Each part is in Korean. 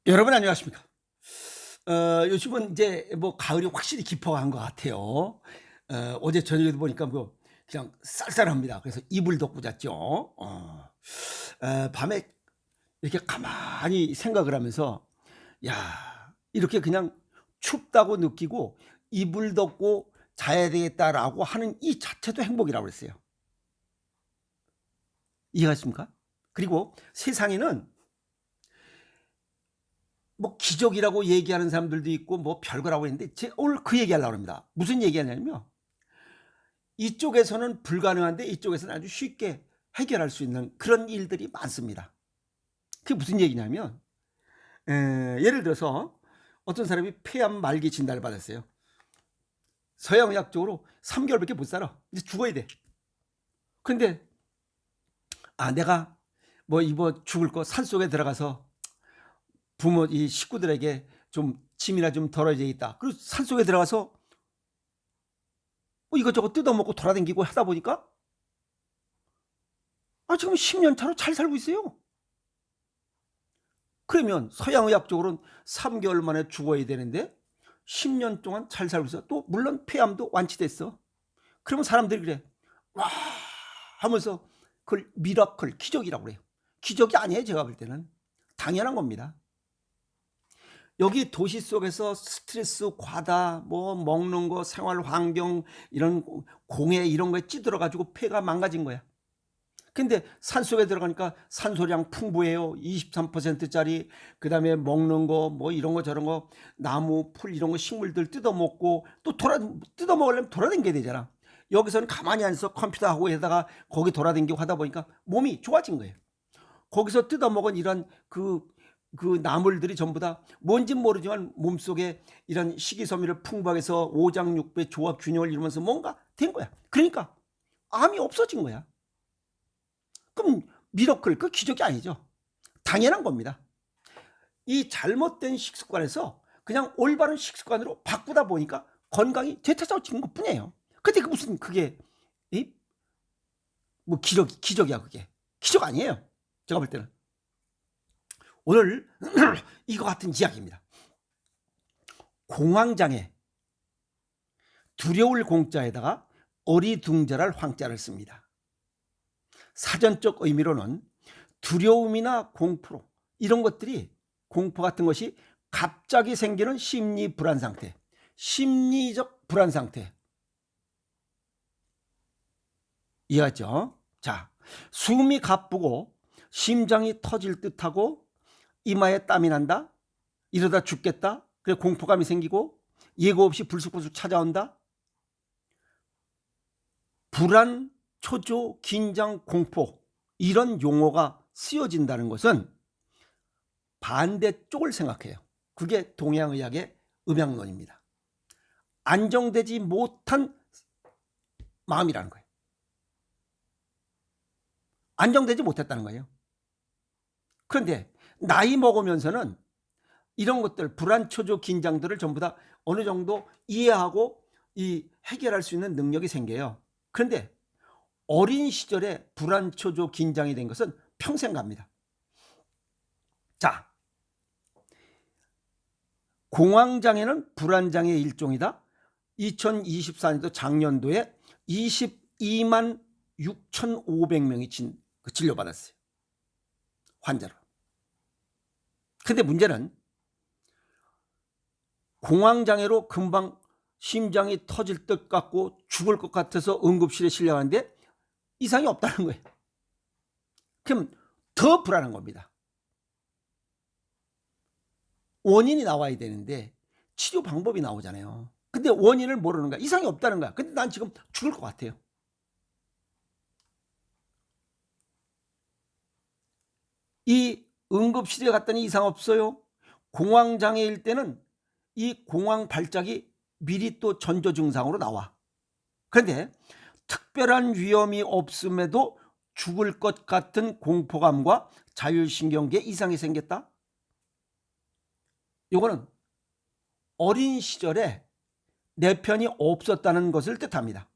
여러분 안녕하십니까? 요즘은 이제 뭐 가을이 확실히 깊어간 것 같아요. 어제 저녁에도 보니까 뭐 그냥 쌀쌀합니다. 그래서 이불 덮고 잤죠. 밤에 이렇게 가만히 생각을 하면서 야, 이렇게 그냥 춥다고 느끼고 이불 덮고 자야 되겠다라고 하는 이 자체도 행복이라고 그랬어요. 이해하십니까? 그리고 세상에는 뭐 기적이라고 얘기하는 사람들도 있고 뭐 별거라고 했는데 제가 오늘 그 얘기하려고 합니다. 무슨 얘기하냐면요. 이쪽에서는 불가능한데 이쪽에서는 아주 쉽게 해결할 수 있는 그런 일들이 많습니다. 그게 무슨 얘기냐면 예를 들어서 어떤 사람이 폐암 말기 진단을 받았어요. 서양의학적으로 3개월밖에 못 살아. 이제 죽어야 돼. 근데 내가 뭐 이거 죽을 거 산속에 들어가서 부모 이 식구들에게 좀 짐이나 좀 덜어야겠다. 그리고 산속에 들어가서 뭐 이것저것 뜯어먹고 돌아다니고 하다 보니까 지금 10년 차로 잘 살고 있어요. 그러면 서양의학적으로는 3개월 만에 죽어야 되는데 10년 동안 잘 살고 있어. 또 물론 폐암도 완치됐어. 그러면 사람들이 그래. 와 하면서 그걸 미라클, 기적이라고 그래요. 기적이 아니에요. 제가 볼 때는. 당연한 겁니다. 여기 도시 속에서 스트레스, 과다, 뭐 먹는 거, 생활 환경 이런 공해 이런 거에 찌들어 가지고 폐가 망가진 거야. 근데 산속에 들어가니까 산소량 풍부해요. 23%짜리. 그다음에 먹는 거 뭐 이런 거 저런 거 나무, 풀 이런 거 식물들 뜯어먹고 또 뜯어먹으려면 돌아다녀야 되잖아. 여기서는 가만히 앉아서 컴퓨터 하고 에다가 거기 돌아다니고 하다 보니까 몸이 좋아진 거예요. 거기서 뜯어먹은 이런 그 나물들이 전부 다 뭔진 모르지만 몸속에 이런 식이섬유를 풍부하게 해서 오장육부의 조합 균형을 이루면서 뭔가 된 거야. 그러니까 암이 없어진 거야. 그럼 미러클 그 기적이 아니죠. 당연한 겁니다. 이 잘못된 식습관에서 그냥 올바른 식습관으로 바꾸다 보니까 건강이 되찾아지는 것뿐이에요. 근데 그 무슨 그게 뭐 기적이야 그게. 기적 아니에요. 제가 볼 때는. 오늘 이거 같은 이야기입니다. 공황장애, 두려울 공자에다가 어리둥절할 황자를 씁니다. 사전적 의미로는 두려움이나 공포 이런 것들이 공포 같은 것이 갑자기 생기는 심리 불안 상태, 심리적 불안 상태. 이해하죠? 자, 숨이 가쁘고 심장이 터질 듯하고 이마에 땀이 난다. 이러다 죽겠다. 그래 공포감이 생기고 예고 없이 불쑥불쑥 찾아온다. 불안, 초조, 긴장, 공포 이런 용어가 쓰여진다는 것은 반대쪽을 생각해요. 그게 동양의학의 음양론입니다. 안정되지 못한 마음이라는 거예요. 안정되지 못했다는 거예요. 그런데 나이 먹으면서는 이런 것들 불안, 초조, 긴장들을 전부 다 어느 정도 이해하고 이 해결할 수 있는 능력이 생겨요. 그런데 어린 시절에 불안, 초조, 긴장이 된 것은 평생 갑니다. 자, 공황장애는 불안장애의 일종이다. 2024년도 작년도에 22만 6,500명이 진료받았어요. 환자로. 근데 문제는 공황장애로 금방 심장이 터질 것 같고 죽을 것 같아서 응급실에 실려가는데 이상이 없다는 거예요. 그럼 더 불안한 겁니다. 원인이 나와야 되는데 치료 방법이 나오잖아요. 근데 원인을 모르는 거야. 이상이 없다는 거야. 근데 난 지금 죽을 것 같아요. 이 응급실에 갔더니 이상 없어요. 공황장애일 때는 이 공황 발작이 미리 또 전조 증상으로 나와. 그런데 특별한 위험이 없음에도 죽을 것 같은 공포감과 자율신경계 이상이 생겼다. 이거는 어린 시절에 내편이 없었다는 것을 뜻합니다.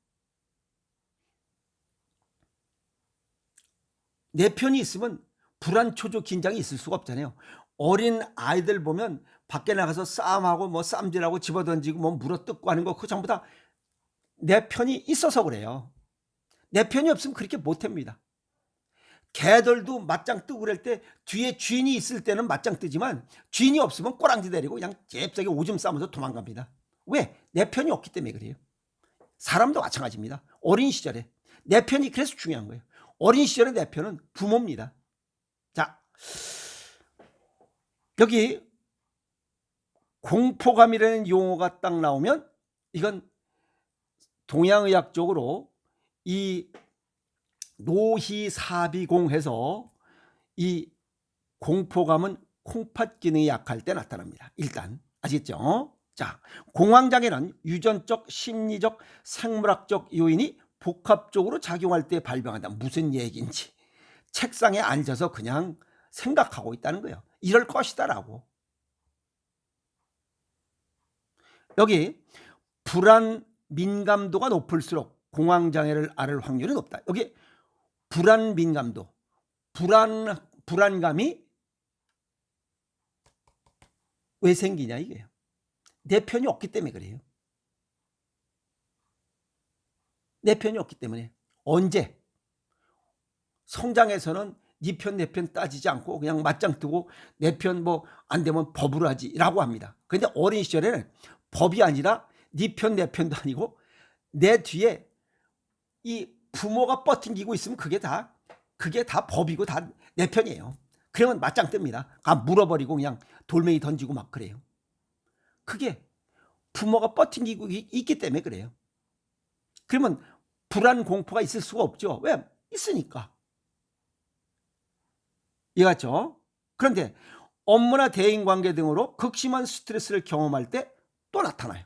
내편이 있으면 불안, 초조, 긴장이 있을 수가 없잖아요. 어린 아이들 보면 밖에 나가서 싸움하고 뭐 쌈질하고 집어던지고 뭐 물어뜯고 하는 거 그거 전부 다 내 편이 있어서 그래요. 내 편이 없으면 그렇게 못합니다. 개들도 맞짱 뜨고 그럴 때 뒤에 주인이 있을 때는 맞짱 뜨지만 주인이 없으면 꼬랑지 내리고 그냥 잽싸게 오줌 싸면서 도망갑니다. 왜? 내 편이 없기 때문에 그래요. 사람도 마찬가지입니다. 어린 시절에 내 편이 그래서 중요한 거예요. 어린 시절에 내 편은 부모입니다. 자, 여기 공포감이라는 용어가 딱 나오면 이건 동양의학적으로 이 노희사비공해서 이 공포감은 콩팥 기능이 약할 때 나타납니다. 일단 아시겠죠? 자, 공황장애는 유전적, 심리적, 생물학적 요인이 복합적으로 작용할 때 발병한다. 무슨 얘기인지 책상에 앉아서 그냥 생각하고 있다는 거예요. 이럴 것이다라고. 여기 불안 민감도가 높을수록 공황장애를 앓을 확률이 높다. 여기 불안 민감도, 불안감이 왜 생기냐 이게요. 내 편이 없기 때문에 그래요. 내 편이 없기 때문에. 언제? 성장에서는 네 편 내 편 따지지 않고 그냥 맞짱 뜨고 내 편 뭐 안 되면 법으로 하지라고 합니다. 그런데 어린 시절에는 법이 아니라 네 편 내 편도 아니고 내 뒤에 이 부모가 버팅기고 있으면 그게 다 법이고 다 내 편이에요. 그러면 맞짱 뜹니다. 물어버리고 그냥 돌멩이 던지고 막 그래요. 그게 부모가 버팅기고 있기 때문에 그래요. 그러면 불안 공포가 있을 수가 없죠. 왜? 있으니까. 이해갔죠? 그런데 업무나 대인관계 등으로 극심한 스트레스를 경험할 때 또 나타나요.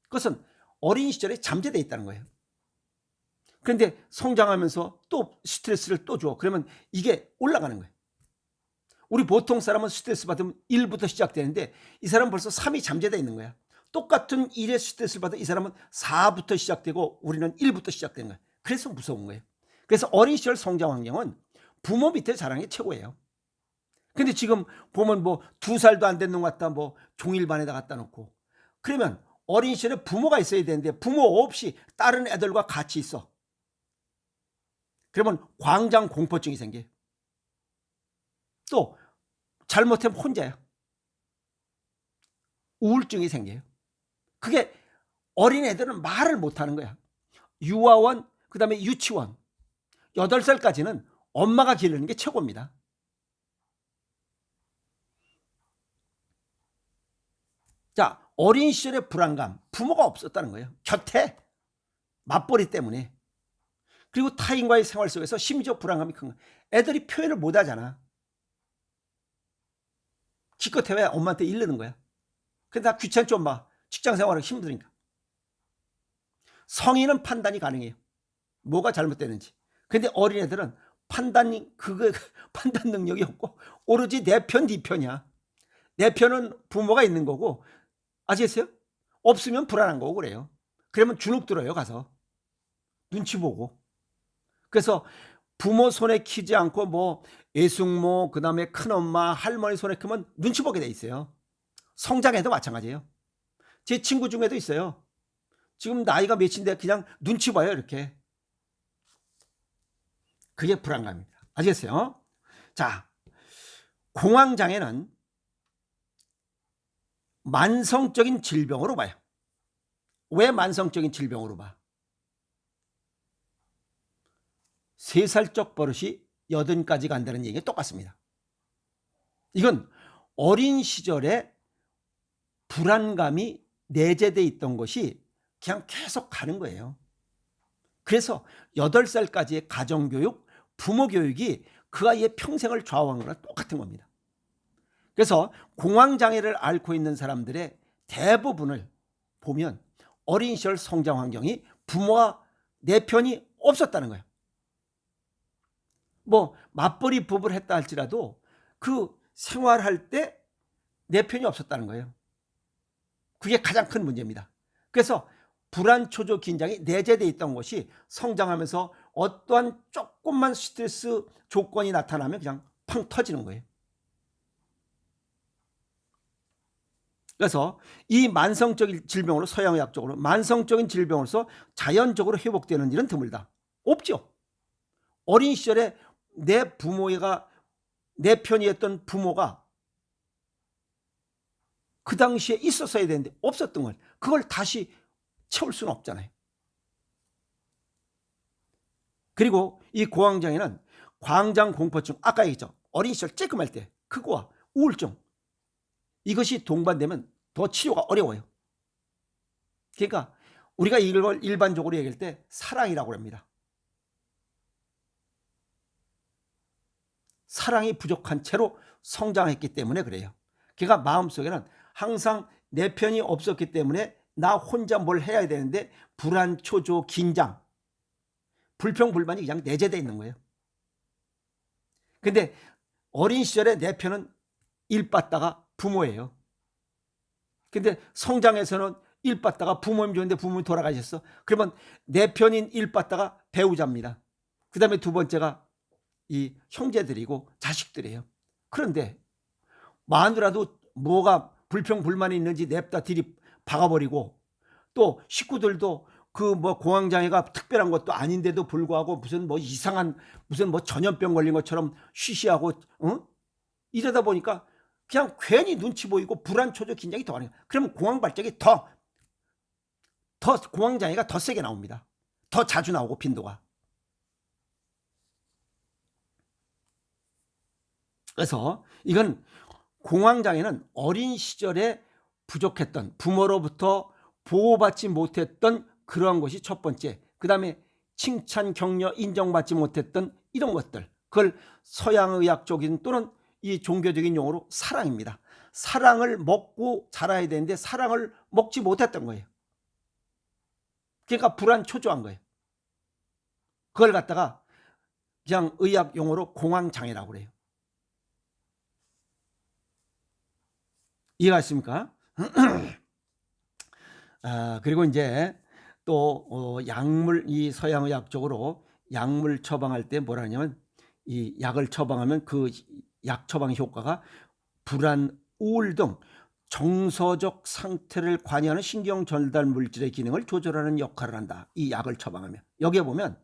그것은 어린 시절에 잠재되어 있다는 거예요. 그런데 성장하면서 또 스트레스를 또 줘. 그러면 이게 올라가는 거예요. 우리 보통 사람은 스트레스 받으면 1부터 시작되는데 이 사람은 벌써 3이 잠재되어 있는 거야. 똑같은 1의 스트레스를 받은 이 사람은 4부터 시작되고 우리는 1부터 시작되는 거야. 그래서 무서운 거예요. 그래서 어린 시절 성장 환경은 부모 밑에 자라는 게 최고예요. 근데 지금 보면 뭐 2살도 안 된 놈 갖다 뭐 종일반에다 갖다 놓고 그러면 어린 시절에 부모가 있어야 되는데 부모 없이 다른 애들과 같이 있어. 그러면 광장 공포증이 생겨요. 또 잘못하면 혼자야. 우울증이 생겨요. 그게 어린 애들은 말을 못하는 거야. 유아원, 그 다음에 유치원 8살까지는 엄마가 기르는 게 최고입니다. 자, 어린 시절의 불안감, 부모가 없었다는 거예요. 곁에 맞벌이 때문에. 그리고 타인과의 생활 속에서 심리적 불안감이 큰 거예요. 애들이 표현을 못 하잖아. 기껏 해야 엄마한테 이르는 거야. 근데 나 귀찮죠 엄마. 직장 생활하기 힘드니까. 성인은 판단이 가능해요. 뭐가 잘못되는지. 근데 어린애들은 판단 능력이 없고 오로지 내 편, 네 편이야. 내 편은 부모가 있는 거고 아시겠어요? 없으면 불안한 거고 그래요. 그러면 주눅 들어요 가서. 눈치 보고. 그래서 부모 손에 키지 않고 뭐 애숙모, 그 다음에 큰엄마, 할머니 손에 크면 눈치 보게 돼 있어요. 성장에도 마찬가지예요. 제 친구 중에도 있어요. 지금 나이가 몇인데 그냥 눈치 봐요 이렇게. 그게 불안감입니다. 아시겠어요? 자, 공황장애는 만성적인 질병으로 봐요. 왜 만성적인 질병으로 봐? 3살적 버릇이 80까지 간다는 얘기가 똑같습니다. 이건 어린 시절에 불안감이 내재되어 있던 것이 그냥 계속 가는 거예요. 그래서 8살까지의 가정교육, 부모교육이 그 아이의 평생을 좌우한 거랑 똑같은 겁니다. 그래서 공황장애를 앓고 있는 사람들의 대부분을 보면 어린 시절 성장 환경이 부모와 내 편이 없었다는 거예요. 뭐 맞벌이 부부를 했다 할지라도 그 생활할 때 내 편이 없었다는 거예요. 그게 가장 큰 문제입니다. 그래서 불안, 초조, 긴장이 내재되어 있던 것이 성장하면서 어떠한 조금만 스트레스 조건이 나타나면 그냥 팡 터지는 거예요. 그래서 이 만성적인 질병으로 서양의학적으로 만성적인 질병으로서 자연적으로 회복되는 일은 드물다. 없죠. 어린 시절에 내 부모가 내 편이었던 부모가 그 당시에 있었어야 되는데 없었던 걸 그걸 다시 채울 수는 없잖아요. 그리고 이 공황장애는 광장공포증, 아까 얘기했죠. 어린 시절 쬐끔할 때 그거와 우울증 이것이 동반되면 더 치료가 어려워요. 그러니까 우리가 이걸 일반적으로 얘기할 때 사랑이라고 합니다. 사랑이 부족한 채로 성장했기 때문에 그래요. 걔가 마음속에는 항상 내 편이 없었기 때문에 나 혼자 뭘 해야 되는데 불안, 초조, 긴장, 불평불만이 그냥 내재되어 있는 거예요. 근데 어린 시절에 내 편은 일 받다가 부모예요. 근데 성장해서는 일 받다가 부모님 좋은데 부모님 돌아가셨어. 그러면 내 편인 일 받다가 배우자입니다. 그 다음에 두 번째가 이 형제들이고 자식들이에요. 그런데 마누라도 뭐가 불평불만이 있는지 냅다 들이 박아버리고 또 식구들도 그 뭐 공황장애가 특별한 것도 아닌데도 불구하고 무슨 뭐 이상한 무슨 뭐 전염병 걸린 것처럼 쉬쉬하고 이러다 보니까 그냥 괜히 눈치 보이고 불안, 초조, 긴장이 더 많아요. 그러면 공황 발작이 더 공황장애가 더 세게 나옵니다. 더 자주 나오고 빈도가. 그래서 이건 공황장애는 어린 시절에 부족했던 부모로부터 보호받지 못했던 그러한 것이 첫 번째. 그 다음에 칭찬, 격려, 인정받지 못했던 이런 것들. 그걸 서양의학적인 또는 이 종교적인 용어로 사랑입니다. 사랑을 먹고 자라야 되는데 사랑을 먹지 못했던 거예요. 그러니까 불안, 초조한 거예요. 그걸 갖다가 그냥 의학 용어로 공황장애라고 그래요. 이해가십니까? 그리고 이제 또 약물, 이 서양의학적으로 약물 처방할 때 뭐라 하냐면 이 약을 처방하면 그 약 처방 효과가 불안, 우울 등 정서적 상태를 관여하는 신경 전달 물질의 기능을 조절하는 역할을 한다. 이 약을 처방하면. 여기에 보면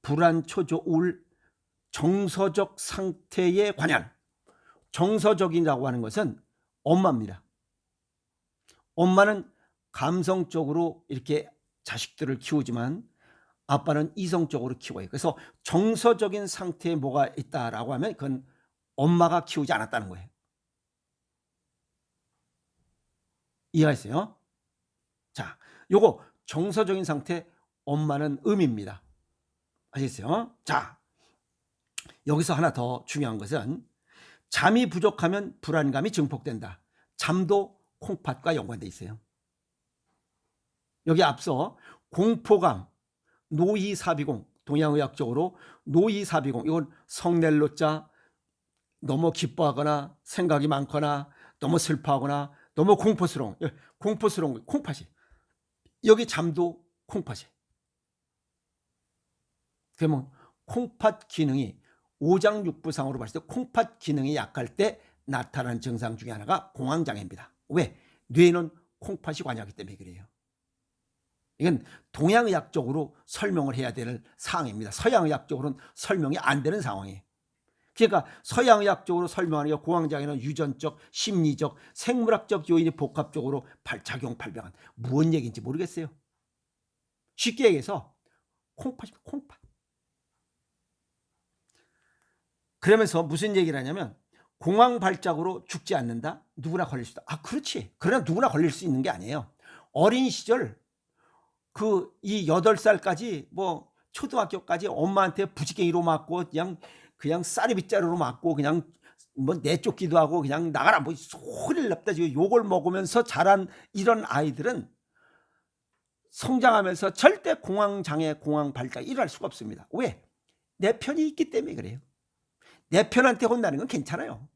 불안, 초조, 우울, 정서적 상태에 관여하는, 정서적이라고 하는 것은 엄마입니다. 엄마는 감성적으로 이렇게 자식들을 키우지만 아빠는 이성적으로 키워요. 그래서 정서적인 상태에 뭐가 있다라고 하면 그건 엄마가 키우지 않았다는 거예요. 이해가 있어요? 자, 요거 정서적인 상태, 엄마는 음입니다. 아시겠어요? 자, 여기서 하나 더 중요한 것은 잠이 부족하면 불안감이 증폭된다. 잠도 콩팥과 연관돼 있어요. 여기 앞서 공포감, 노이사비공, 동양의학적으로 노이사비공, 이건 성낼로자, 너무 기뻐하거나 생각이 많거나 너무 슬퍼하거나 너무 공포스러운 콩팥이. 여기 잠도 콩팥이. 그러면 콩팥 기능이 오장육부상으로 봤을 때 콩팥 기능이 약할 때 나타나는 증상 중에 하나가 공황장애입니다. 왜? 뇌는 콩팥이 관여하기 때문에 그래요. 이건 동양의학적으로 설명을 해야 되는 사항입니다. 서양의학적으로는 설명이 안 되는 상황이에요. 그러니까 서양의학적으로 설명하는 게 공황장애는 유전적, 심리적, 생물학적 요인이 복합적으로 작용, 발병한 무슨 얘기인지 모르겠어요. 쉽게 얘기해서 콩팥입니다. 콩팥. 그러면서 무슨 얘기를 하냐면 공황 발작으로 죽지 않는다? 누구나 걸릴 수 있다. 그렇지. 그러나 누구나 걸릴 수 있는 게 아니에요. 어린 시절 이 8살까지 뭐 초등학교까지 엄마한테 부지깽이로 맞고 그냥 쌀이 빗자루로 맞고 그냥 뭐 내쫓기도 하고 그냥 나가라 뭐 소리를 냅다 지고 욕을 먹으면서 자란 이런 아이들은 성장하면서 절대 공황장애, 공황 발작이 일어날 수가 없습니다. 왜? 내 편이 있기 때문에 그래요. 내 편한테 혼나는 건 괜찮아요.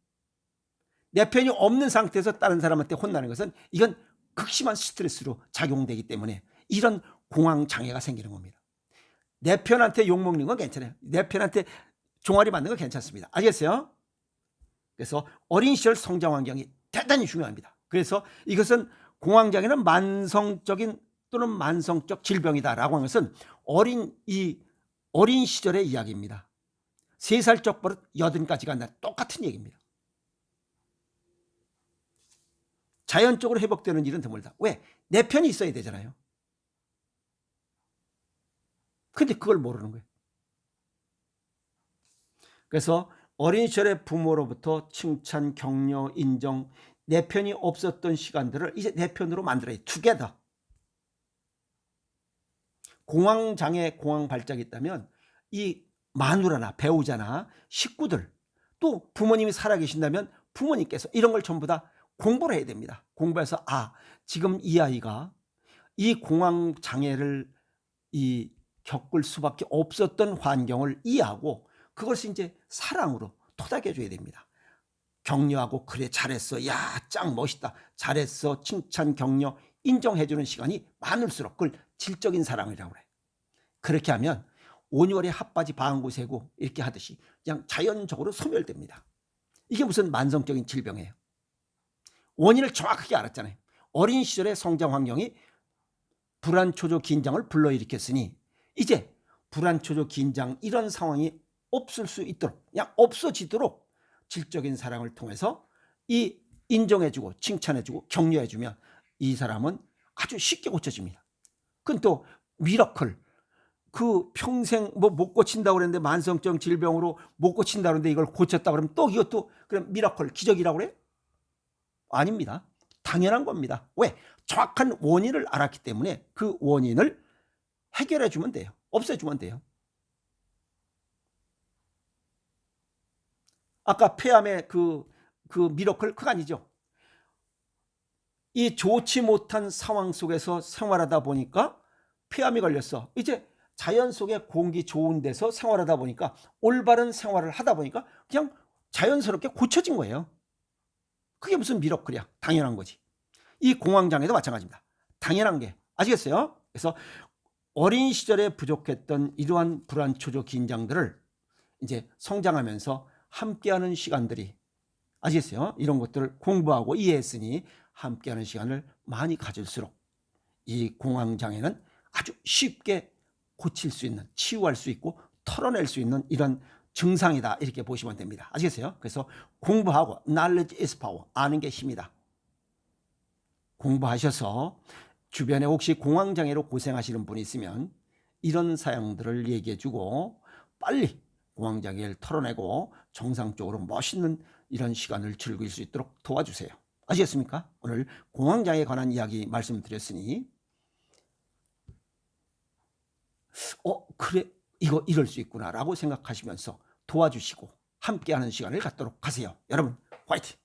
내 편이 없는 상태에서 다른 사람한테 혼나는 것은 이건 극심한 스트레스로 작용되기 때문에 이런 공황장애가 생기는 겁니다. 내 편한테 욕먹는 건 괜찮아요. 내 편한테 종아리 맞는 건 괜찮습니다. 알겠어요? 그래서 어린 시절 성장 환경이 대단히 중요합니다. 그래서 이것은 공황장애는 만성적인 또는 만성적 질병이다라고 하는 것은 어린 시절의 이야기입니다. 3살 적버릇 80까지 간다. 똑같은 얘기입니다. 자연적으로 회복되는 일은 드물다. 왜? 내 편이 있어야 되잖아요. 근데 그걸 모르는 거예요. 그래서 어린 시절의 부모로부터 칭찬, 격려, 인정, 내 편이 없었던 시간들을 이제 내 편으로 만들어야 돼. 투게더. 공황장애, 공황발작이 있다면 이 마누라나 배우자나 식구들, 또 부모님이 살아계신다면 부모님께서 이런 걸 전부 다 공부를 해야 됩니다. 공부해서 지금 이 아이가 이 공황장애를 겪을 수밖에 없었던 환경을 이해하고 그것을 이제 사랑으로 토닥여줘야 됩니다. 격려하고 그래 잘했어, 야 짱 멋있다, 잘했어, 칭찬, 격려, 인정해주는 시간이 많을수록 그걸 질적인 사랑이라고 그래. 그렇게 하면 온열에 핫바지 방구새고 이렇게 하듯이 그냥 자연적으로 소멸됩니다. 이게 무슨 만성적인 질병이에요. 원인을 정확하게 알았잖아요. 어린 시절의 성장 환경이 불안, 초조, 긴장을 불러일으켰으니 이제 불안, 초조, 긴장 이런 상황이 없을 수 있도록, 그냥 없어지도록 질적인 사랑을 통해서 인정해주고 칭찬해주고 격려해주면 이 사람은 아주 쉽게 고쳐집니다. 그건 또 미라클, 그 평생 못 고친다고 그랬는데 만성적 질병으로 못 고친다고 그랬는데 이걸 고쳤다 그러면 또 이것도 그럼 미라클, 기적이라고 그래? 아닙니다. 당연한 겁니다. 왜? 정확한 원인을 알았기 때문에 그 원인을 해결해 주면 돼요. 없애주면 돼요. 아까 폐암의 그 미러클 그거 아니죠. 이 좋지 못한 상황 속에서 생활하다 보니까 폐암이 걸렸어. 이제 자연 속에 공기 좋은 데서 생활하다 보니까 올바른 생활을 하다 보니까 그냥 자연스럽게 고쳐진 거예요. 그게 무슨 미러클이야. 당연한 거지. 이 공황장애도 마찬가지입니다. 당연한 게. 아시겠어요? 그래서 어린 시절에 부족했던 이러한 불안, 초조, 긴장들을 이제 성장하면서 함께하는 시간들이, 아시겠어요? 이런 것들을 공부하고 이해했으니 함께하는 시간을 많이 가질수록 이 공황장애는 아주 쉽게 고칠 수 있는, 치유할 수 있고 털어낼 수 있는 이런 증상이다, 이렇게 보시면 됩니다. 아시겠어요? 그래서 공부하고 knowledge is power, 아는 게 힘이다. 공부하셔서 주변에 혹시 공황장애로 고생하시는 분이 있으면 이런 사양들을 얘기해주고 빨리 공황장애를 털어내고 정상적으로 멋있는 이런 시간을 즐길 수 있도록 도와주세요. 아시겠습니까? 오늘 공황장애에 관한 이야기 말씀드렸으니 그래, 이거 이럴 수 있구나 라고 생각하시면서 도와주시고 함께하는 시간을 갖도록 하세요. 여러분 화이팅!